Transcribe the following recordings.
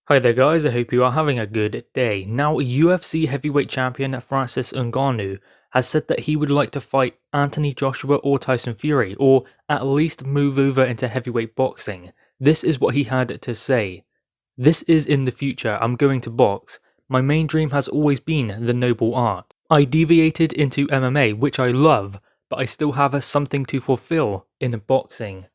Hi there guys, I hope you are having a good day. Now, UFC heavyweight champion Francis Ngannou has said that he would like to fight Anthony Joshua or Tyson Fury, or at least move over into heavyweight boxing. This is what he had to say. "This is in the future, I'm going to box. My main dream has always been the noble art. I deviated into MMA, which I love, but I still have something to fulfill in boxing."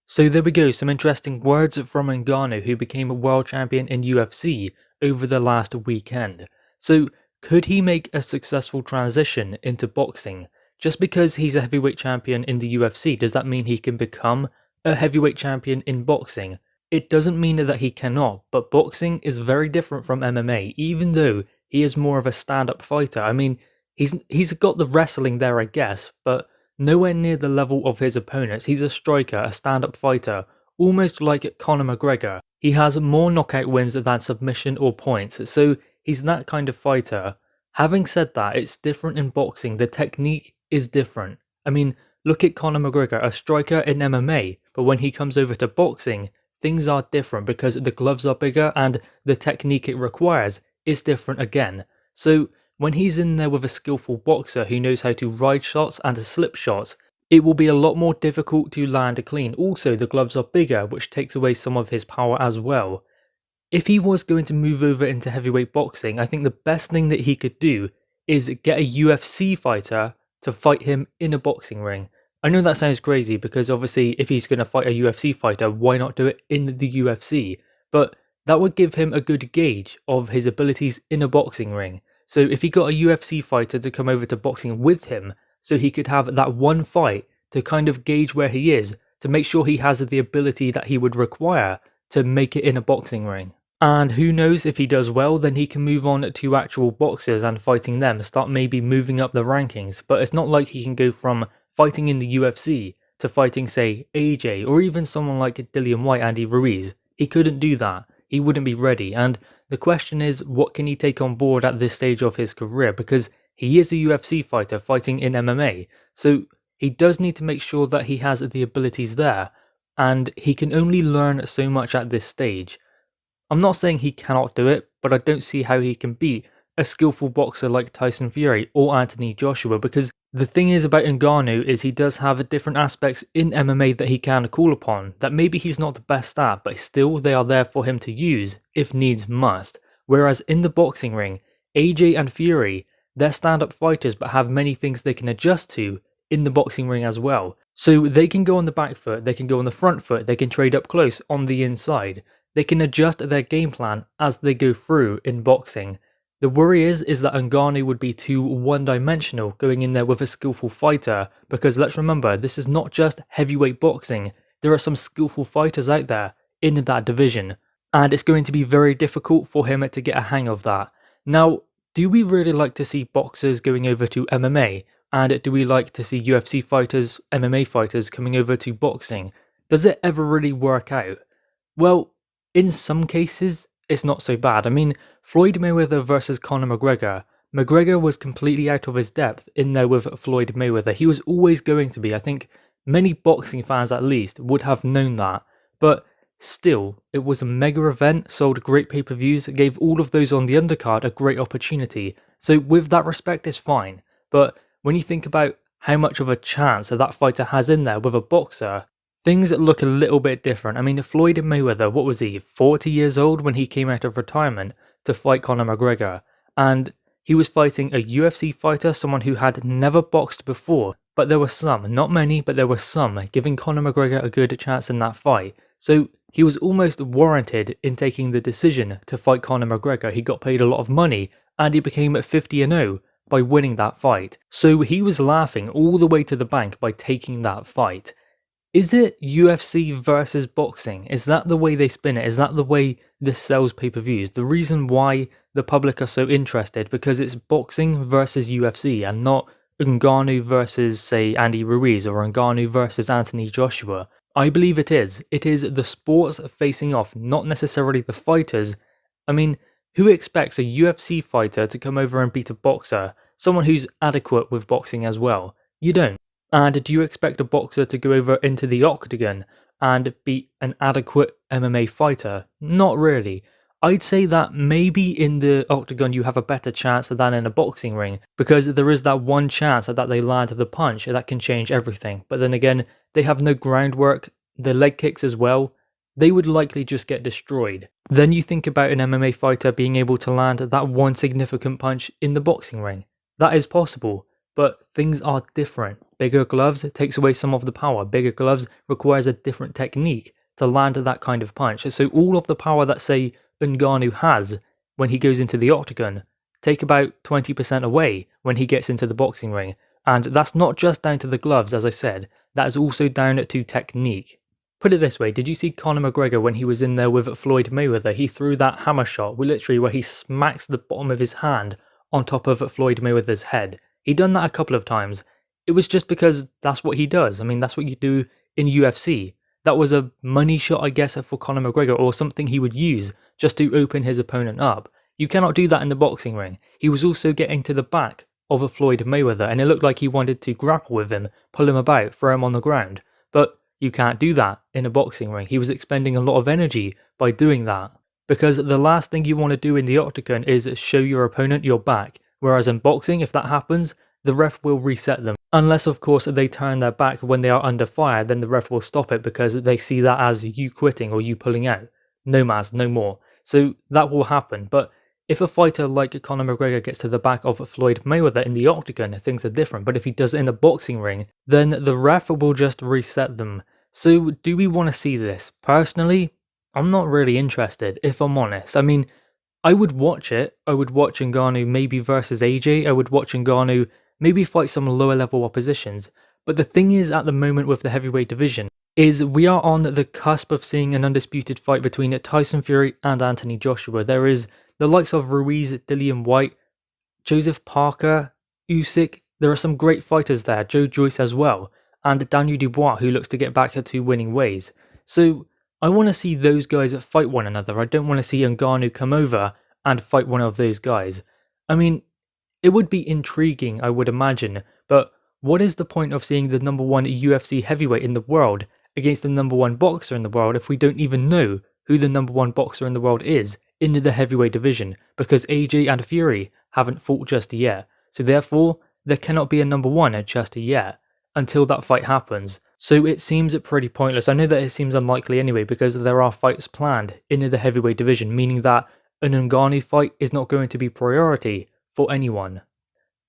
So there we go, some interesting words from Ngannou, who became a world champion in UFC over the last weekend. So could he make a successful transition into boxing? Just because he's a heavyweight champion in the UFC, does that mean he can become a heavyweight champion in boxing? It doesn't mean that he cannot, but boxing is very different from MMA, even though he is more of a stand-up fighter. I mean, he's got the wrestling there, I guess, but nowhere near the level of his opponents. He's a striker, a stand-up fighter, almost like Conor McGregor. He has more knockout wins than submission or points, so he's that kind of fighter. Having said that, it's different in boxing. The technique is different. I mean, look at Conor McGregor, a striker in MMA, but when he comes over to boxing, things are different because the gloves are bigger and the technique it requires is different again. So when he's in there with a skillful boxer who knows how to ride shots and to slip shots, it will be a lot more difficult to land clean. Also, the gloves are bigger, which takes away some of his power as well. If he was going to move over into heavyweight boxing, I think the best thing that he could do is get a UFC fighter to fight him in a boxing ring. I know that sounds crazy because obviously if he's going to fight a UFC fighter, why not do it in the UFC? But that would give him a good gauge of his abilities in a boxing ring. So if he got a UFC fighter to come over to boxing with him, so he could have that one fight to kind of gauge where he is, to make sure he has the ability that he would require to make it in a boxing ring. And who knows, if he does well, then he can move on to actual boxers and fighting them, start maybe moving up the rankings. But it's not like he can go from fighting in the UFC to fighting, say, AJ, or even someone like Dillian White, Andy Ruiz. He couldn't do that. He wouldn't be ready. And the question is, what can he take on board at this stage of his career? Because he is a UFC fighter fighting in MMA. So he does need to make sure that he has the abilities there. And he can only learn so much at this stage. I'm not saying he cannot do it, but I don't see how he can beat a skillful boxer like Tyson Fury or Anthony Joshua, because the thing is about Ngannou is he does have different aspects in MMA that he can call upon, that maybe he's not the best at, but still they are there for him to use if needs must. Whereas in the boxing ring, AJ and Fury, they're stand-up fighters but have many things they can adjust to in the boxing ring as well. So they can go on the back foot, they can go on the front foot, they can trade up close on the inside. They can adjust their game plan as they go through in boxing. The worry is that Ngannou would be too one-dimensional going in there with a skillful fighter, because let's remember, this is not just heavyweight boxing. There are some skillful fighters out there in that division, and it's going to be very difficult for him to get a hang of that. Now, do we really like to see boxers going over to MMA? And do we like to see UFC fighters, MMA fighters coming over to boxing? Does it ever really work out? Well, in some cases, it's not so bad. I mean, Floyd Mayweather versus Conor McGregor. McGregor was completely out of his depth in there with Floyd Mayweather. He was always going to be. I think many boxing fans at least would have known that. But still, it was a mega event, sold great pay-per-views, gave all of those on the undercard a great opportunity. So with that respect, it's fine. But when you think about how much of a chance that fighter has in there with a boxer, things look a little bit different. I mean, Floyd Mayweather, what was he, 40 years old when he came out of retirement to fight Conor McGregor? And he was fighting a UFC fighter, someone who had never boxed before. But there were some, not many, but there were some, giving Conor McGregor a good chance in that fight. So he was almost warranted in taking the decision to fight Conor McGregor. He got paid a lot of money, and he became 50-0 by winning that fight. So he was laughing all the way to the bank by taking that fight. Is it UFC versus boxing? Is that the way they spin it? Is that the way this sells pay-per-views? The reason why the public are so interested, because it's boxing versus UFC and not Ngannou versus, say, Andy Ruiz or Ngannou versus Anthony Joshua. I believe it is. It is the sports facing off, not necessarily the fighters. I mean, who expects a UFC fighter to come over and beat a boxer? Someone who's adequate with boxing as well. You don't. And do you expect a boxer to go over into the octagon and beat an adequate MMA fighter? Not really. I'd say that maybe in the octagon you have a better chance than in a boxing ring, because there is that one chance that they land the punch that can change everything. But then again, they have no groundwork, the leg kicks as well, they would likely just get destroyed. Then you think about an MMA fighter being able to land that one significant punch in the boxing ring. That is possible, but things are different. Bigger gloves takes away some of the power. Bigger gloves requires a different technique to land that kind of punch. So all of the power that, say, Ngannou has when he goes into the octagon, take about 20% away when he gets into the boxing ring. And that's not just down to the gloves, as I said, that is also down to technique. Put it this way, did you see Conor McGregor when he was in there with Floyd Mayweather? He threw that hammer shot, literally where he smacks the bottom of his hand on top of Floyd Mayweather's head. He done that a couple of times. It was just because that's what he does. I mean, that's what you do in UFC. That was a money shot, I guess, for Conor McGregor, or something he would use just to open his opponent up. You cannot do that in the boxing ring. He was also getting to the back of a Floyd Mayweather, and it looked like he wanted to grapple with him, pull him about, throw him on the ground. But you can't do that in a boxing ring. He was expending a lot of energy by doing that. Because the last thing you want to do in the octagon is show your opponent your back. Whereas in boxing, if that happens, the ref will reset them. Unless, of course, they turn their back when they are under fire, then the ref will stop it because they see that as you quitting or you pulling out. No mas, no more. So that will happen. But if a fighter like Conor McGregor gets to the back of Floyd Mayweather in the octagon, things are different. But if he does it in a boxing ring, then the ref will just reset them. So do we want to see this? Personally, I'm not really interested, if I'm honest. I mean, I would watch it. I would watch Ngannou maybe versus AJ. I would watch Ngannou maybe fight some lower level oppositions. But the thing is, at the moment with the heavyweight division, is we are on the cusp of seeing an undisputed fight between Tyson Fury and Anthony Joshua. There is the likes of Ruiz, Dillian White, Joseph Parker, Usyk. There are some great fighters there, Joe Joyce as well, and Daniel Dubois, who looks to get back to winning ways. So I want to see those guys fight one another. I don't want to see Ngannou come over and fight one of those guys. I mean, it would be intriguing, I would imagine, but what is the point of seeing the number one UFC heavyweight in the world against the number one boxer in the world if we don't even know who the number one boxer in the world is in the heavyweight division? Because AJ and Fury haven't fought just yet. So therefore, there cannot be a number one just yet until that fight happens. So it seems pretty pointless. I know that it seems unlikely anyway because there are fights planned in the heavyweight division, meaning that an Ngannou fight is not going to be priority for anyone.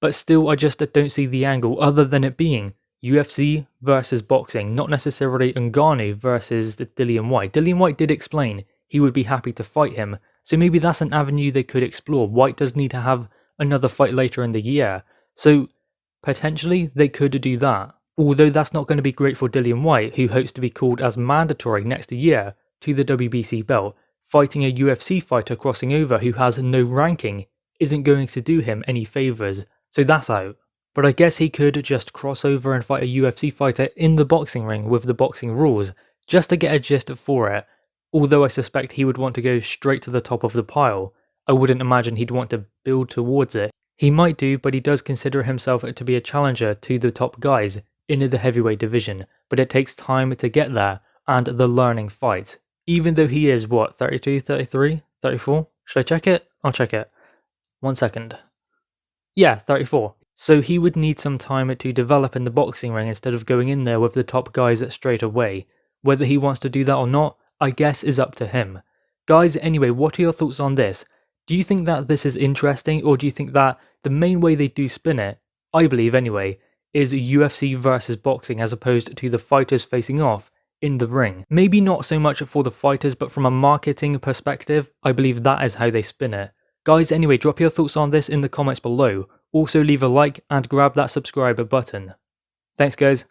But still, I just don't see the angle other than it being UFC versus boxing, not necessarily Ngannou versus Dillian White. Dillian White did explain he would be happy to fight him, so maybe that's an avenue they could explore. White does need to have another fight later in the year, so potentially they could do that. Although that's not going to be great for Dillian White, who hopes to be called as mandatory next year to the WBC belt. Fighting a UFC fighter crossing over who has no ranking isn't going to do him any favours, so that's out. But I guess he could just cross over and fight a UFC fighter in the boxing ring with the boxing rules, just to get a gist for it. Although I suspect he would want to go straight to the top of the pile. I wouldn't imagine he'd want to build towards it. He might do, but he does consider himself to be a challenger to the top guys in the heavyweight division. But it takes time to get there, and the learning fights. Even though he is, what, 32, 33, 34? Should I check it? I'll check it. 1 second. Yeah, 34. So he would need some time to develop in the boxing ring instead of going in there with the top guys straight away. Whether he wants to do that or not, I guess is up to him. Guys, anyway, what are your thoughts on this? Do you think that this is interesting, or do you think that the main way they do spin it, I believe anyway, is UFC versus boxing as opposed to the fighters facing off in the ring? Maybe not so much for the fighters, but from a marketing perspective, I believe that is how they spin it. Guys, anyway, drop your thoughts on this in the comments below. Also leave a like and grab that subscribe button. Thanks guys.